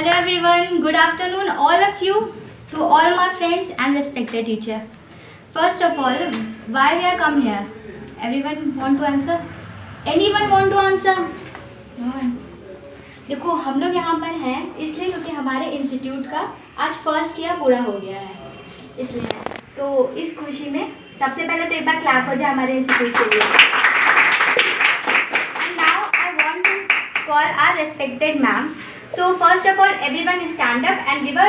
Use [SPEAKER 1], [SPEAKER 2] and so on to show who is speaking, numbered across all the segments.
[SPEAKER 1] Hello everyone, good afternoon all of you, to all my friends and respected teacher. First of all, why we are come here? Everyone want to answer? Anyone want to answer? No one. देखो हम लोग यहाँ पर हैं इसलिए क्योंकि हमारे institute का आज फर्स्ट ईयर पूरा हो गया है, इसलिए तो इस खुशी में सबसे पहले तो एक बार क्लैप हो जाए हमारे इंस्टीट्यूट के लिए. And now I want to call our respected ma'am. So first of all, everyone stand up and give a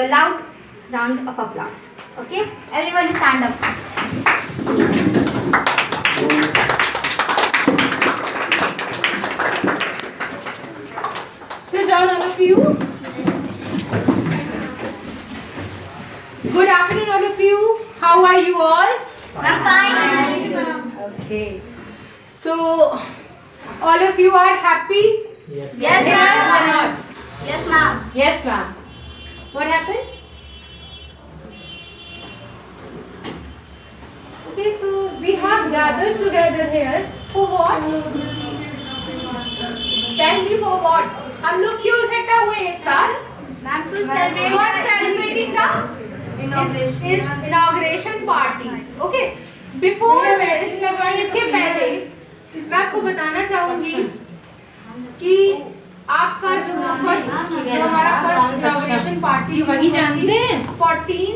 [SPEAKER 1] loud round of applause. Okay, everyone stand up.
[SPEAKER 2] Sit down, all of you. Good afternoon, all of you. How are you all?
[SPEAKER 1] I'm fine.
[SPEAKER 2] Okay. So, all of you are happy?
[SPEAKER 1] Yes,
[SPEAKER 2] Yes or
[SPEAKER 1] ma'am.
[SPEAKER 2] not?
[SPEAKER 1] Yes, ma'am.
[SPEAKER 2] Yes, ma'am. What happened? Okay, so we have gathered together here for what? Tell me for what? हम लोग क्यों इकट्ठा हुए एक साथ?
[SPEAKER 1] Ma'am, to
[SPEAKER 2] For celebrating the inauguration party. Okay. Before इसके पहले मैं आपको बताना चाहूँगी कि आपका जो हमारा फर्स्ट इनॉग्रेशन पार्टी वही जानते हैं 14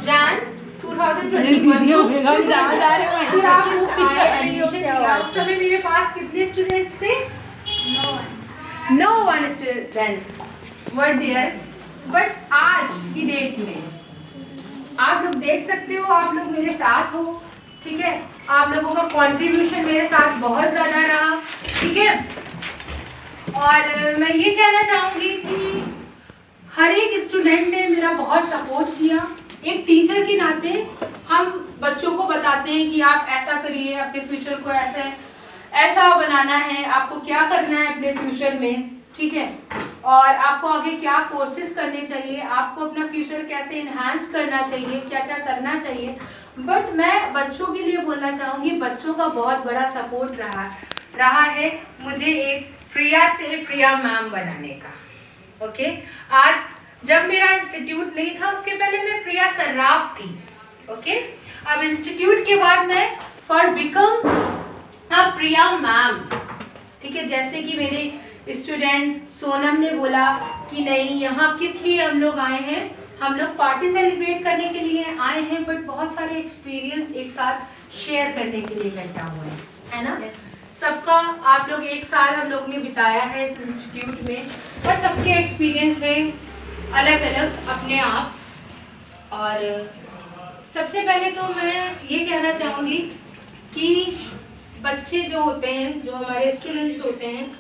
[SPEAKER 2] जैन 2021 हम जहाँ जा रहे हैं फिर आप लोग एडमिशन किया. उस समय मेरे पास कितने स्टूडेंट्स थे? No one student were there. But आज की डेट में आप लोग देख सकते हो, आप लोग मेरे साथ हो, ठीक है. आप लोगों का कंट्रीब्यूशन मेरे साथ बहुत ज़्यादा रहा, ठीक है. और मैं ये कहना चाहूँगी कि हर एक स्टूडेंट ने मेरा बहुत सपोर्ट किया. एक टीचर के नाते हम बच्चों को बताते हैं कि आप ऐसा करिए, अपने फ्यूचर को ऐसा बनाना है, आपको क्या करना है अपने फ्यूचर में, ठीक है. और आपको आगे क्या कोर्सेज करने चाहिए, आपको अपना फ्यूचर कैसे इन्हांस करना चाहिए, क्या क्या करना चाहिए. बट मैं बच्चों के लिए बोलना चाहूँगी, बच्चों का बहुत बड़ा सपोर्ट रहा है मुझे एक प्रिया से प्रिया मैम बनाने का. ओके. आज जब मेरा इंस्टीट्यूट नहीं था उसके पहले मैं प्रिया सर्राफ थी. ओके. अब इंस्टीट्यूट के बाद मैं फॉर बिकम प्रिया मैम, ठीक है. जैसे कि मेरे स्टूडेंट सोनम ने बोला कि नहीं, यहाँ किस लिए हम लोग आए हैं, हम लोग पार्टी सेलिब्रेट करने के लिए आए हैं, बट बहुत सारे एक्सपीरियंस एक साथ शेयर करने के लिए इकट्ठा हुए हैं, है ना. सबका आप लोग एक साल हम लोग ने बिताया है इस इंस्टीट्यूट में और सबके एक्सपीरियंस है अलग अलग अपने आप. और सबसे पहले तो मैं ये कहना चाहूँगी कि बच्चे जो होते हैं, जो हमारे स्टूडेंट्स होते हैं,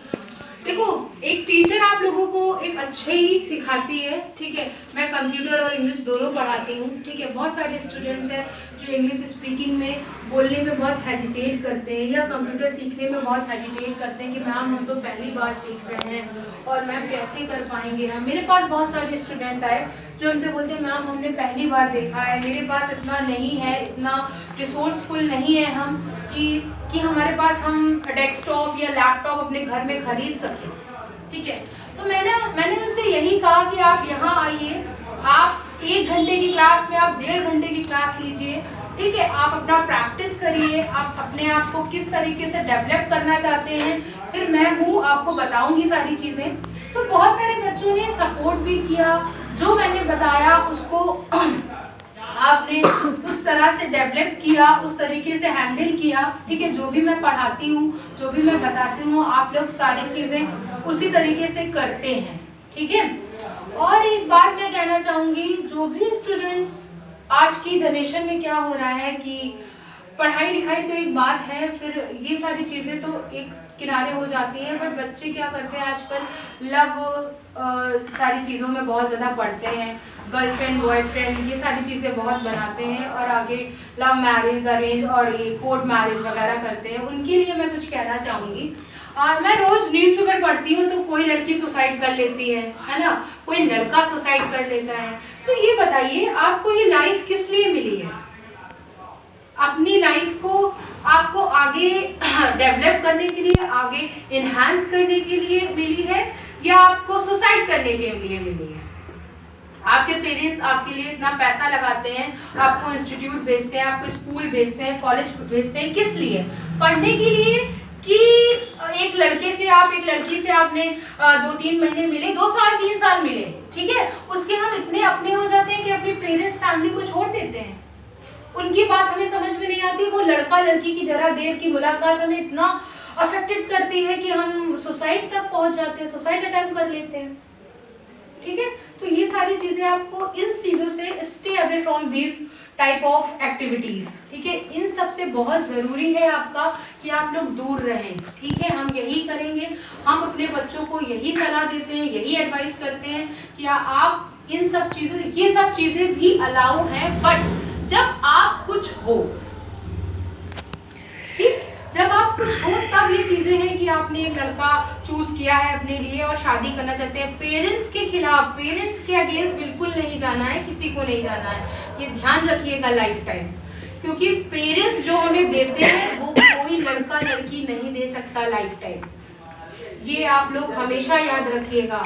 [SPEAKER 2] देखो एक टीचर आप लोगों को एक अच्छे ही सिखाती है, ठीक है. मैं कंप्यूटर और इंग्लिश दोनों पढ़ाती हूँ, ठीक है. बहुत सारे स्टूडेंट्स हैं जो इंग्लिश स्पीकिंग में बोलने में बहुत हेजिटेट करते हैं या कंप्यूटर सीखने में बहुत हेजिटेट करते हैं कि मैम हम तो पहली बार सीख रहे हैं और मैम कैसे कर पाएंगे हम. मेरे पास बहुत सारे स्टूडेंट आए जो हमसे बोलते हैं मैम हमने पहली बार देखा है, मेरे पास इतना नहीं है, इतना रिसोर्सफुल नहीं है हम कि हमारे पास हम डेस्कटॉप या लैपटॉप अपने घर में खरीद सकें, ठीक है. तो मैंने उनसे यही कहा कि आप यहाँ आइए, आप 1 घंटे की क्लास में आप 1.5 घंटे की क्लास लीजिए, ठीक है. आप अपना प्रैक्टिस करिए, आप अपने आप को किस तरीके से डेवलप करना चाहते हैं, फिर मैं हूँ आपको बताऊँगी सारी चीज़ें. तो बहुत सारे बच्चों ने सपोर्ट भी किया, जो मैंने बताया उसको आपने उस तरह से डेवलप किया, उस तरीके से हैंडल किया, ठीक है. जो भी मैं पढ़ाती हूँ, जो भी मैं बताती हूँ, आप लोग सारी चीज़ें उसी तरीके से करते हैं, ठीक है. और एक बात मैं कहना चाहूँगी, जो भी स्टूडेंट्स आज की जनरेशन में क्या हो रहा है कि पढ़ाई लिखाई तो एक बात है, फिर ये सारी चीज़ें तो एक किनारे हो जाती हैं, बट बच्चे क्या करते हैं आजकल लव सारी चीज़ों में बहुत ज़्यादा पढ़ते हैं, गर्लफ्रेंड बॉयफ्रेंड ये सारी चीज़ें बहुत बनाते हैं और आगे लव मैरिज अरेंज और ये कोर्ट मैरिज वगैरह करते हैं. उनके लिए मैं कुछ कहना चाहूँगी. मैं रोज़ न्यूज़पेपर पढ़ती हूँ तो कोई लड़की सुसाइड कर लेती है ना, कोई लड़का सुसाइड कर लेता है. तो ये बताइए आपको ये लाइफ किस लिए मिली है? अपनी लाइफ को आपको आगे डेवलप करने के लिए, आगे इन्हांस करने के लिए मिली है, या आपको सुसाइड पढ़ने के लिए मिली है। आपके पेरेंट्स आपके लिए इतना पैसा लगाते हैं, आपको इंस्टीट्यूट भेजते हैं, आपको स्कूल भेजते हैं, कॉलेज भेजते हैं, किस लिए? पढ़ने के लिए कि एक लड़के से आप एक लड़की से आपने 2-3 महीने मिले, 2 साल 3 साल मिले, ठीक है, उसके हम इतने अपने हो जाते हैं कि अपनी पेरेंट्स फैमिली को छोड़ देते हैं। उनकी बात हमें समझ में नहीं आती। वो लड़का लड़की की जरा देर की मुलाकात हमें इतना अफेक्टेड करती है कि हम सुसाइड तक पहुंच जाते हैं, सुसाइड अटेम्प्ट कर लेते हैं, ठीक है। तो ये सारी चीजें, आपको इन चीजों से stay away from this type of activities, ठीक है। इन सब से बहुत जरूरी है आपका कि आप लोग दूर रहें, ठीक है। हम यही करेंगे, हम अपने बच्चों को यही सलाह देते हैं, यही एडवाइस करते हैं कि आप इन सब चीजों, ये सब चीजें भी अलाउ हैं, बट जब आप कुछ हो, ठीक, जब आप कुछ हो तब ये चीजें हैं कि आपने एक लड़का चूज किया है अपने लिए और शादी करना चाहते हैं, पेरेंट्स के खिलाफ, पेरेंट्स के अगेंस्ट बिल्कुल नहीं जाना है, किसी को नहीं जाना है। ये ध्यान रखिएगा लाइफ टाइम, क्योंकि पेरेंट्स जो हमें देते हैं वो कोई लड़का लड़की नहीं दे सकता लाइफ टाइम। ये आप लोग हमेशा याद रखिएगा।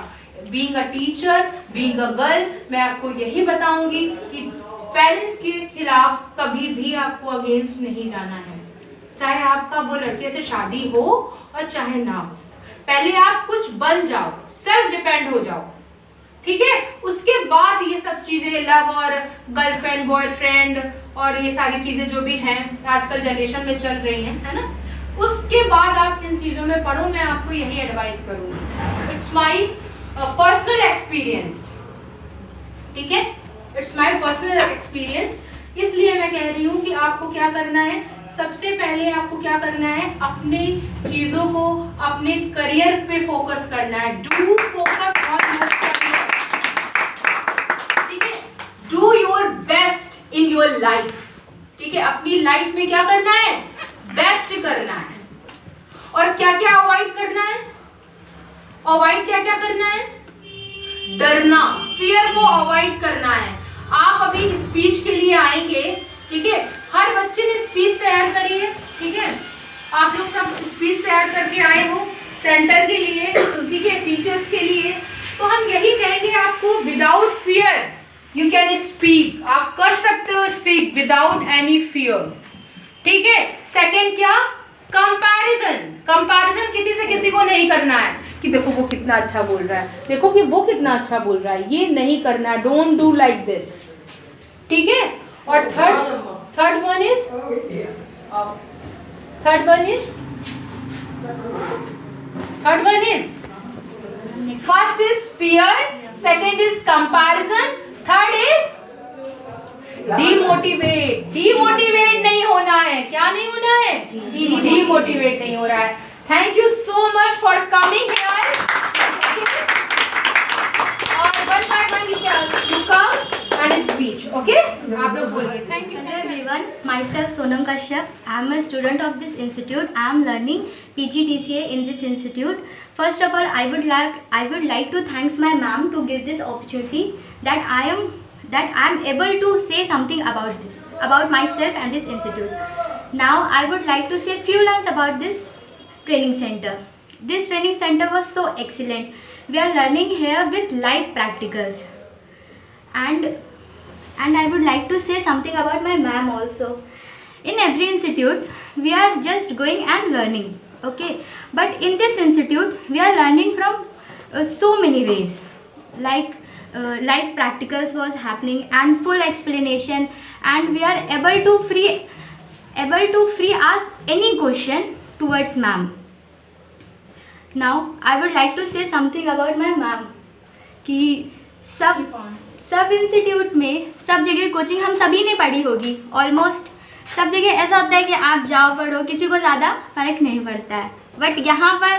[SPEAKER 2] Being a teacher, being a girl, मैं आपको यही बताऊंगी कि पेरेंट्स के खिलाफ कभी भी आपको अगेंस्ट नहीं जाना है, चाहे आपका वो लड़के से शादी हो और चाहे ना हो। पहले आप कुछ बन जाओ, सेल्फ डिपेंड हो जाओ, ठीक है। उसके बाद ये सब चीजें, लव और गर्लफ्रेंड बॉयफ्रेंड और ये सारी चीजें जो भी हैं आजकल जनरेशन में चल रही हैं, है ना, उसके बाद आप इन चीजों में पढ़ो। मैं आपको यही एडवाइस करूंगी। इट्स माई पर्सनल एक्सपीरियंस, ठीक है, इट्स माई पर्सनल एक्सपीरियंस। इसलिए मैं कह रही हूँ कि आपको क्या करना है, सबसे पहले आपको क्या करना है, अपने चीजों को, अपने करियर पे फोकस करना है। Do focus on your career, ठीक है। Do your best in your life, ठीक है। अपनी लाइफ में क्या करना है, बेस्ट करना है। और क्या क्या अवॉइड करना है, अवॉइड क्या क्या करना है, डरना, फियर को अवॉइड करना है। आप अभी स्पीच के लिए आएंगे, ठीक है, हर बच्चे ने स्पीच तैयार करी है, ठीक है, आप लोग सब स्पीच तैयार करके आए हो सेंटर के लिए, ठीक है, टीचर्स के लिए। तो हम यही कहेंगे आपको, without fear you can speak, आप कर सकते हो स्पीक विदाउट एनी फियर, ठीक है। सेकेंड क्या, कंपैरिजन, कंपैरिजन किसी से किसी को नहीं करना है कि देखो वो कितना अच्छा बोल रहा है, देखो कि वो कितना अच्छा बोल रहा है, ये नहीं करना है। डोंट डू लाइक दिस, ठीक है। और third one is first is fear, second is comparison, third is demotivate. Demotivate नहीं होना है, क्या नहीं होना है, डीमोटिवेट नहीं हो रहा है। Thank you so much for coming here. और one by one you come and speech, okay. आप लोग बोलिए। Thank you
[SPEAKER 1] everyone, myself Sonam Kashyap. I am a student of this institute. I am learning PGDCA in this institute. First of all, I would like to thank my ma'am to give this opportunity that I am able to say something about this, about myself and this institute. Now I would like to say few lines about this training center. This training center was so excellent. We are learning here with live practicals, and I would like to say something about my ma'am also. In every institute we are just going and learning, okay, but in this institute we are learning from so many ways, like live practicals was happening and full explanation, and we are able to free ask any question towards ma'am. Now I would like to say something about my ma'am कि सब institute में सब जगह coaching हम सभी ने पढ़ी होगी, ऑलमोस्ट सब जगह ऐसा होता है कि आप जाओ पढ़ो, किसी को ज़्यादा फ़र्क नहीं पड़ता है। बट यहाँ पर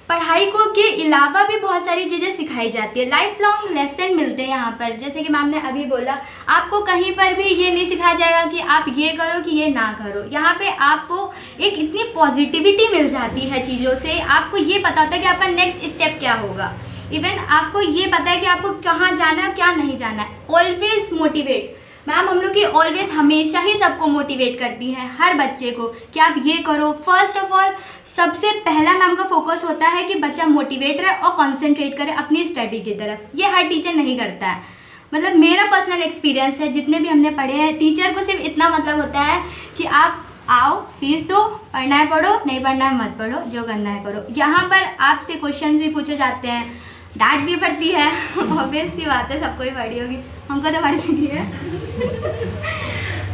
[SPEAKER 1] पढ़ाई को के अलावा भी बहुत सारी चीज़ें सिखाई जाती है, लाइफ लॉन्ग लेसन मिलते हैं यहाँ पर। जैसे कि मैम ने अभी बोला, आपको कहीं पर भी ये नहीं सिखाया जाएगा कि आप ये करो कि ये ना करो। यहाँ पे आपको एक इतनी पॉजिटिविटी मिल जाती है चीज़ों से, आपको ये पता होता है कि आपका नेक्स्ट स्टेप क्या होगा। इवन आपको ये पता है कि आपको कहाँ जाना है, क्या नहीं जाना है। ऑलवेज मोटिवेट, मैम हम लोग की ऑलवेज हमेशा ही सबको मोटिवेट करती हैं, हर बच्चे को, कि आप ये करो। फर्स्ट ऑफ ऑल सबसे पहला मैम का फोकस होता है कि बच्चा मोटिवेट रहे और कंसंट्रेट करे अपनी स्टडी की तरफ। ये हर टीचर नहीं करता है, मतलब मेरा पर्सनल एक्सपीरियंस है, जितने भी हमने पढ़े हैं, टीचर को सिर्फ इतना मतलब होता है कि आप आओ, फीस दो, पढ़ना है पढ़ो, नहीं पढ़ना है मत पढ़ो, जो करना है करो। यहाँ पर आपसे क्वेश्चंस भी पूछे जाते हैं, डांट भी पड़ती है, ऑब्वियस सी बात है, सबको ही पड़ी होगी, हमको तो पड़ चुकी है।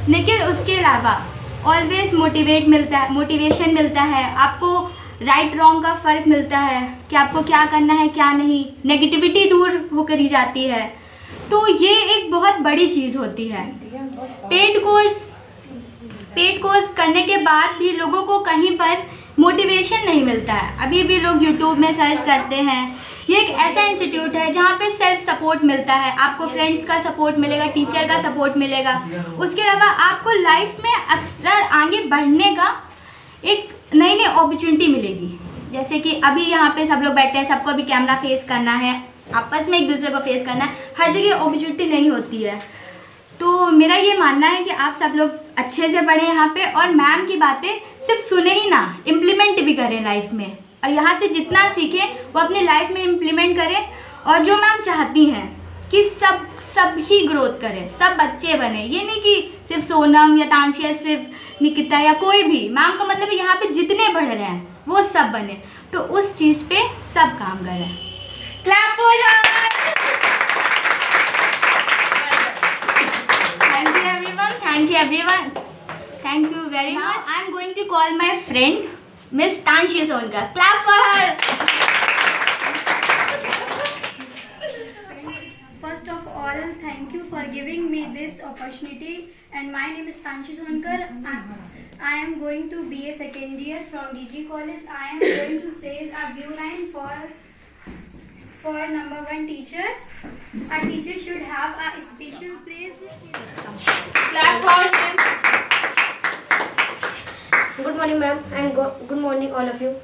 [SPEAKER 1] लेकिन उसके अलावा ऑलवेज मोटिवेशन मिलता है आपको, राइट रॉन्ग का फ़र्क मिलता है कि आपको क्या करना है क्या नहीं, नेगेटिविटी दूर होकर ही जाती है। तो ये एक बहुत बड़ी चीज़ होती है। पेड कोर्स करने के बाद भी लोगों को कहीं पर मोटिवेशन नहीं मिलता है। अभी भी लोग यूट्यूब में सर्च करते हैं। ये एक ऐसा इंस्टीट्यूट है जहाँ पे सेल्फ सपोर्ट मिलता है, आपको फ्रेंड्स का सपोर्ट मिलेगा, टीचर का सपोर्ट मिलेगा। उसके अलावा आपको लाइफ में अक्सर आगे बढ़ने का एक नई नई अपॉर्चुनिटी मिलेगी। जैसे कि अभी यहाँ पे सब लोग बैठे हैं, सबको भी कैमरा फेस करना है, आपस में एक दूसरे को फेस करना है, हर जगह अपॉर्चुनिटी नहीं होती है। तो मेरा ये मानना है कि आप सब लोग अच्छे से पढ़ें यहाँ पे, और मैम की बातें सिर्फ सुने ही ना, इम्प्लीमेंट भी करें लाइफ में, और यहाँ से जितना सीखें वो अपनी लाइफ में इम्प्लीमेंट करें। और जो मैम चाहती हैं कि सब ही ग्रोथ करें, सब बच्चे बने, ये नहीं कि सिर्फ सोनम या तानशिया, सिर्फ निकिता या कोई भी, मैम का मतलब यहाँ पे जितने बढ़ रहे हैं वो सब बने। तो उस चीज़ पे सब काम करें।
[SPEAKER 2] Clap for her.
[SPEAKER 1] Thank you everyone. Thank you very much. I am going to call my friend Miss Tanshiya Sonkar. Clap for her.
[SPEAKER 3] First of all, thank you for giving me this opportunity. And my name is Tanshiya Sonkar. I am going to BA second year from DG College. I am going to say a view line for number one teacher. A teacher should have a special place.
[SPEAKER 2] Clap for him.
[SPEAKER 4] Good morning, ma'am, and good morning, all of you.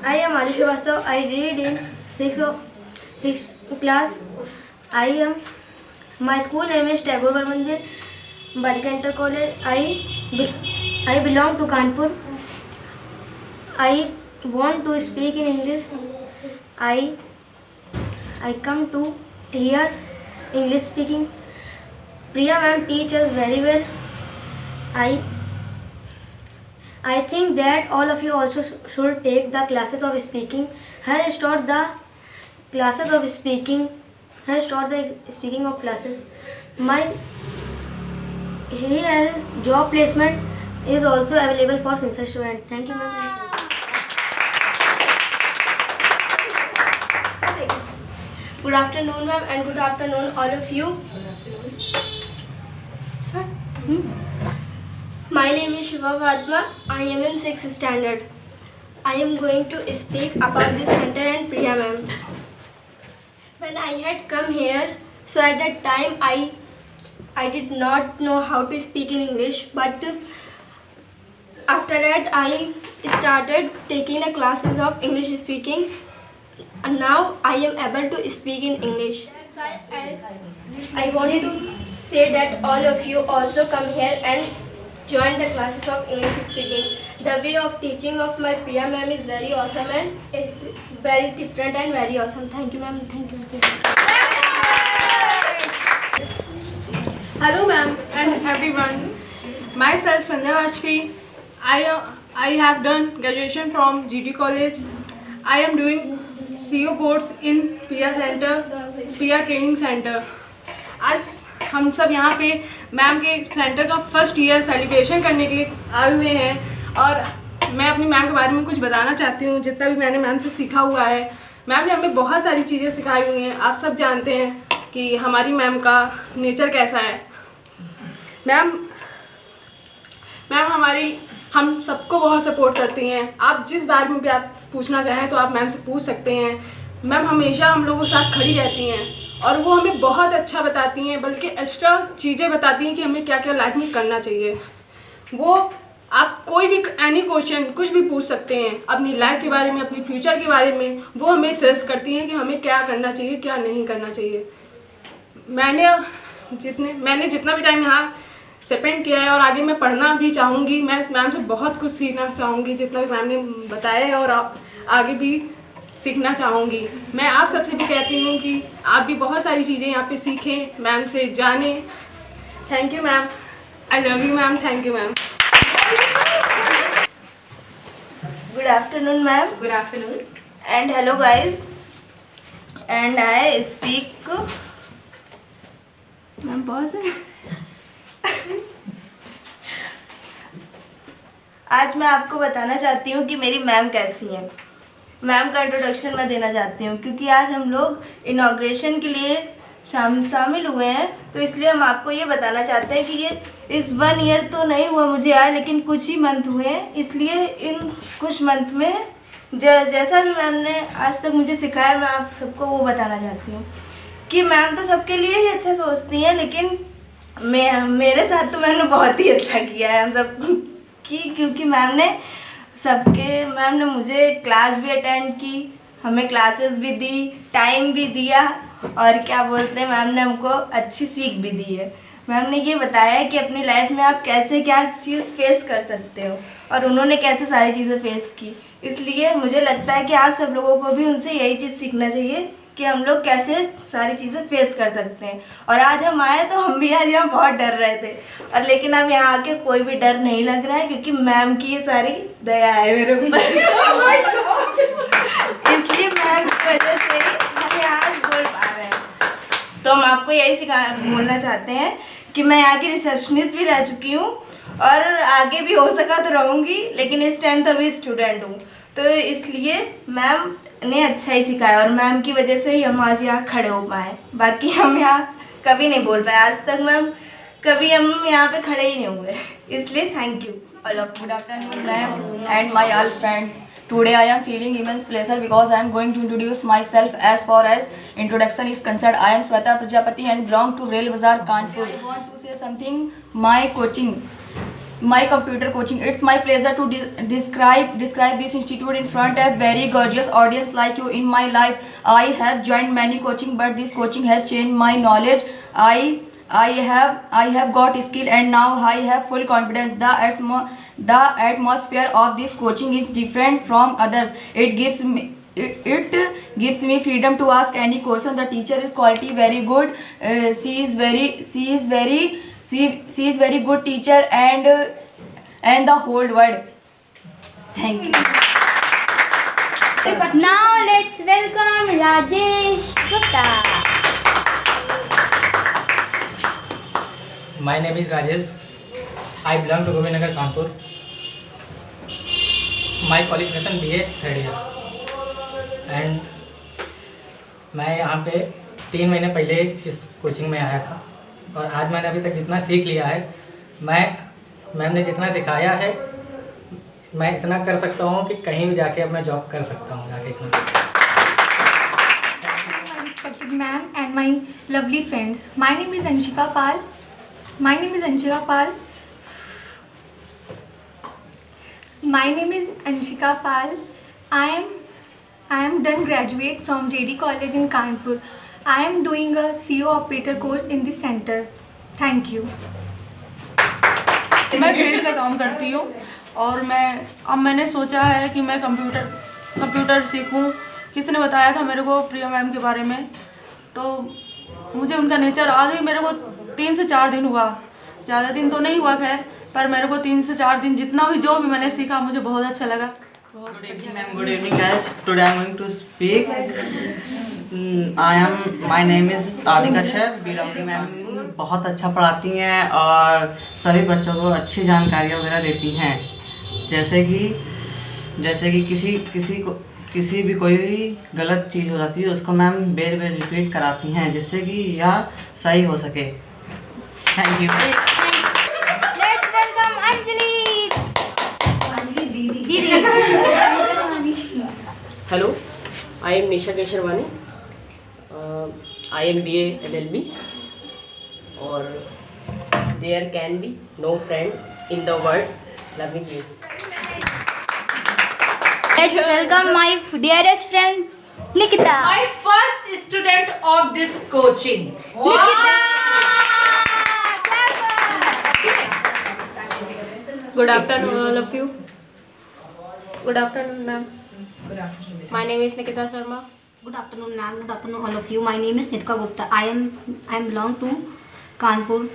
[SPEAKER 4] I am Adi Srivastav. I read in 6th class. My school name is Tagore Bar Mandir, Balika Inter College. I belong to Kanpur. I want to speak in English. I come to hear English speaking. Priya ma'am teaches very well. I think that all of you also should take the classes of speaking. Her start the classes of speaking. Her start the speaking of classes. Here is job placement is also available for sincere student. Thank you ma'am.
[SPEAKER 5] Good afternoon, ma'am, and good afternoon, all of you. My name is Shiva Padma. I am in 6th standard. I am going to speak about this center and Priya ma'am. When I had come here, so at that time I did not know how to speak in English, but after that I started taking the classes of English speaking. And now I am able to speak in English. I want to say that all of you also come here and join the classes of English speaking. The way of teaching of my Priya ma'am is very awesome and very different and very awesome. Thank you ma'am. Thank you.
[SPEAKER 6] Hello ma'am and everyone. Myself Sandhya Vajpayee. I have done graduation from GT College. I am doing CO course in Priya Training Center. आज हम सब यहाँ पे ma'am के centre का first year celebration करने के लिए आए हुए हैं, और मैं अपनी मैम के बारे में कुछ बताना चाहती हूँ, जितना भी मैंने मैम से सीखा हुआ है। मैम ने हमें बहुत सारी चीज़ें सिखाई हुई हैं। आप सब जानते हैं कि हमारी मैम का नेचर कैसा है। मैम हम सबको बहुत सपोर्ट करती हैं। आप जिस बारे में भी आप पूछना चाहें तो आप मैम से पूछ सकते हैं। मैम हमेशा हम लोगों के साथ खड़ी रहती हैं, और वो हमें बहुत अच्छा बताती हैं, बल्कि एक्स्ट्रा चीज़ें बताती हैं कि हमें क्या क्या लाइफ में करना चाहिए। वो आप कोई भी एनी क्वेश्चन कुछ भी पूछ सकते हैं अपनी लाइफ के बारे में, अपनी फ्यूचर के बारे में। वो हमें सजेस्ट करती हैं कि हमें क्या करना चाहिए, क्या नहीं करना चाहिए। मैंने जितना भी टाइम यहाँ स्पेंड किया है और आगे मैं पढ़ना भी चाहूँगी। मैं मैम से बहुत कुछ सीखना चाहूँगी, जितना भी मैम ने बताया है, और आगे भी सीखना चाहूँगी। मैं आप सबसे भी कहती हूँ कि आप भी बहुत सारी चीज़ें यहाँ पे सीखें, मैम से जानें। Thank you ma'am, I love you ma'am, thank you ma'am.
[SPEAKER 7] Good afternoon, ma'am.
[SPEAKER 2] Good afternoon.
[SPEAKER 7] And hello, guys. And I speak. Ma'am pause है। आज मैं आपको बताना चाहती हूँ कि मेरी मैम कैसी हैं। मैम का इंट्रोडक्शन मैं देना चाहती हूँ क्योंकि आज हम लोग इनॉग्रेशन के लिए शामिल हुए हैं, तो इसलिए हम आपको ये बताना चाहते हैं कि ये इस 1 ईयर तो नहीं हुआ मुझे आया, लेकिन कुछ ही मंथ हुए हैं। इसलिए इन कुछ मंथ में जैसा भी मैम ने आज तक मुझे सिखाया, मैं आप सबको वो बताना चाहती हूँ कि मैम तो सबके लिए ही अच्छा सोचती हैं, लेकिन मेरे साथ तो मैंने बहुत ही अच्छा किया है हम सब की, क्योंकि मैम ने मुझे क्लास भी अटेंड की, हमें क्लासेस भी दी, टाइम भी दिया, और क्या बोलते हैं, मैम ने हमको अच्छी सीख भी दी है। मैम ने ये बताया है कि अपनी लाइफ में आप कैसे क्या चीज़ फेस कर सकते हो, और उन्होंने कैसे सारी चीज़ें फेस की। इसलिए मुझे लगता है कि आप सब लोगों को भी उनसे यही चीज़ सीखना चाहिए कि हम लोग कैसे सारी चीज़ें फेस कर सकते हैं। और आज हम आए तो हम भी आज यहाँ बहुत डर रहे थे, और लेकिन अब यहाँ आके कोई भी डर नहीं लग रहा है, क्योंकि मैम की ये सारी दया है मेरे ऊपर। इसलिए मैम की वजह से ही हम यहाँ बोल पा रहे हैं। तो हम आपको यही बोलना चाहते हैं कि मैं यहाँ की रिसेप्शनिस्ट भी रह चुकी हूँ, और आगे भी हो सका तो रहूँगी, लेकिन इस टाइम तो अभी स्टूडेंट हूँ। तो इसलिए मैम ने अच्छा ही सिखाया, और मैम की वजह से ही हम आज यहाँ खड़े हो पाए। बाकी हम यहाँ कभी नहीं बोल पाए आज तक, मैम कभी हम यहाँ पे खड़े ही नहीं हुए। इसलिए thank you all of you.
[SPEAKER 8] Good afternoon, ma'am, and my all friends. Today I am feeling immense pleasure because I am going to introduce myself. As far as introduction is concerned, I am Sweta Prajapati and belong to Rail Bazaar, Kanpur. I want to say something. My computer coaching. It's my pleasure to describe this institute in front of very gorgeous audience like you. In my life, I have joined many coaching, but this coaching has changed my knowledge. I have got skill, and now I have full confidence. The atmosphere of this coaching is different from others. It gives me freedom to ask any question. The teacher is quality very good. She is very good teacher, and the whole world. Thank you.
[SPEAKER 1] Now let's welcome Rajesh Gupta.
[SPEAKER 9] My name is Rajesh. I belong to Govinagar, Kanpur. My qualification BA 3rd year. And मैं यहाँ पे 3 महीने पहले इस coaching में आया था, और आज मैंने अभी तक जितना सीख लिया है, मैम ने जितना सिखाया है, मैं इतना कर सकता हूँ कि कहीं भी जाके अब मैं जॉब कर सकता हूँ जाके इतना।
[SPEAKER 10] Respected ma'am and my lovely friends, my name is Anshika Pal. My name is Anshika Pal. I am done graduate from JD College in Kanpur. I am doing a CO operator course in this center. Thank you.
[SPEAKER 6] मैं field का काम करती हूँ, और मैंने सोचा है कि मैं कंप्यूटर सीखूँ। किसी ने बताया था मेरे को प्रिया मैम के बारे में, तो मुझे उनका नेचर आज ही मेरे को 3 से 4 दिन हुआ, ज़्यादा दिन तो नहीं हुआ खैर, पर मेरे को 3 से 4 दिन जितना भी जो भी मैंने सीखा मुझे बहुत अच्छा लगा।
[SPEAKER 11] Good evening, ma'am. Good evening, guys. Today I am going to speak. My name is Adika Shah. बिलोंगी मैम बहुत अच्छा पढ़ाती हैं और सभी बच्चों को अच्छी जानकारियाँ वगैरह देती हैं, जैसे कि किसी भी कोई भी गलत चीज़ हो जाती है उसको मैम बेर रिपीट कराती हैं, जिससे कि यह सही हो सके। Thank you.
[SPEAKER 1] Let's welcome Anjali.
[SPEAKER 12] Hello, I am Nisha Kesharwani. I am BA LLB. Or there can be no friend in the world loving you.
[SPEAKER 1] Let's welcome my dearest friend Nikita.
[SPEAKER 2] My first student of this coaching.
[SPEAKER 1] Nikita.
[SPEAKER 13] Good afternoon, all of you. Good afternoon, ma'am.
[SPEAKER 2] Good afternoon.
[SPEAKER 13] My name is Nikita Sharma.
[SPEAKER 14] Good afternoon, ma'am. Good afternoon, all of you. My name is Nitka Gupta. I belong to Kanpur.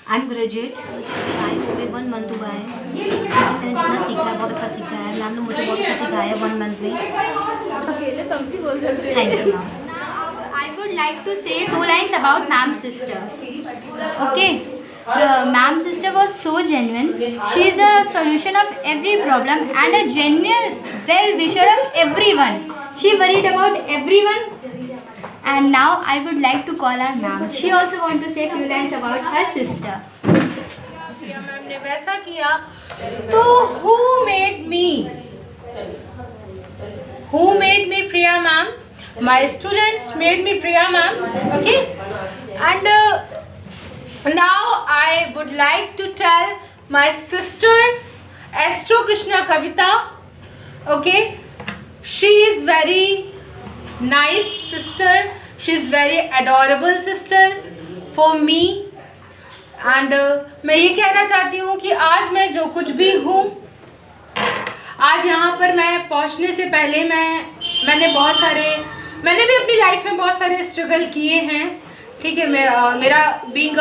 [SPEAKER 14] I'm graduate. मुझे 1 month हुआ है. मैंने जितना सीखा है बहुत अच्छा सीखा है. मैम ने मुझे बहुत अच्छा सिखाया है 1 month में.
[SPEAKER 5] अकेले तुम भी बोल सकते हो.
[SPEAKER 14] Thank you, ma'am.
[SPEAKER 1] I would like to say 2 lines about ma'am's sister. Okay. The ma'am's sister was so genuine. She is a solution of every problem and a genuine well-wisher of everyone. She worried about everyone. And now I would like to call our ma'am. She also want to say few lines about her sister.
[SPEAKER 2] Priya ma'am ने वैसा किया तो who made me? Who made me Priya ma'am? My students made me Priya ma'am. Okay. And now I would like to tell my sister Astro Krishna Kavita. Okay. She is very nice sister. She is very adorable sister for me. And मैं ये कहना चाहती हूँ कि आज मैं जो कुछ भी हूँ, आज यहाँ पर मैं पहुँचने से पहले मैंने भी अपनी लाइफ में बहुत सारे स्ट्रगल किए हैं. ठीक है. मेरा बीइंग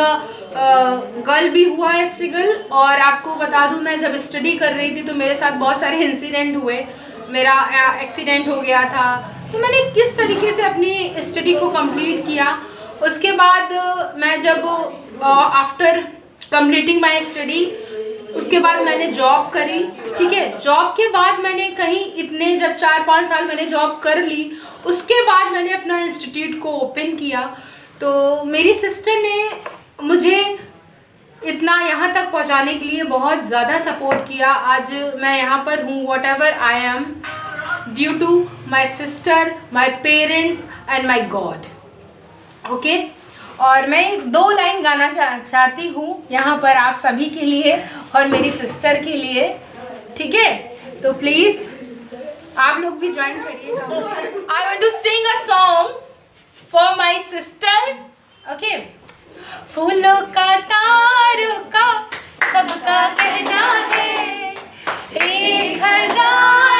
[SPEAKER 2] गर्ल भी हुआ है स्ट्रगल. और आपको बता दूँ, मैं जब स्टडी कर रही थी तो मेरे साथ बहुत सारे इंसिडेंट हुए. मेरा एक्सीडेंट हो गया था. तो मैंने किस तरीके से अपनी स्टडी को कंप्लीट किया. उसके बाद मैं जब आफ्टर कंप्लीटिंग माय स्टडी, उसके बाद मैंने जॉब करी. ठीक है. जॉब के बाद मैंने जब 4-5 साल मैंने जॉब कर ली, उसके बाद मैंने अपना इंस्टीट्यूट को ओपन किया. तो मेरी सिस्टर ने मुझे इतना यहाँ तक पहुँचाने के लिए बहुत ज़्यादा सपोर्ट किया. आज मैं यहाँ पर हूँ. Whatever I am due to my sister, my parents and my God. Okay. और मैं 2 लाइन गाना चाहती हूँ यहाँ पर आप सभी के लिए और मेरी सिस्टर के लिए. ठीक है. तो प्लीज़ आप लोग भी ज्वाइन करिएगा. I want to sing a song for my sister. Okay. फूलों का तारों का सबका कहना है 1000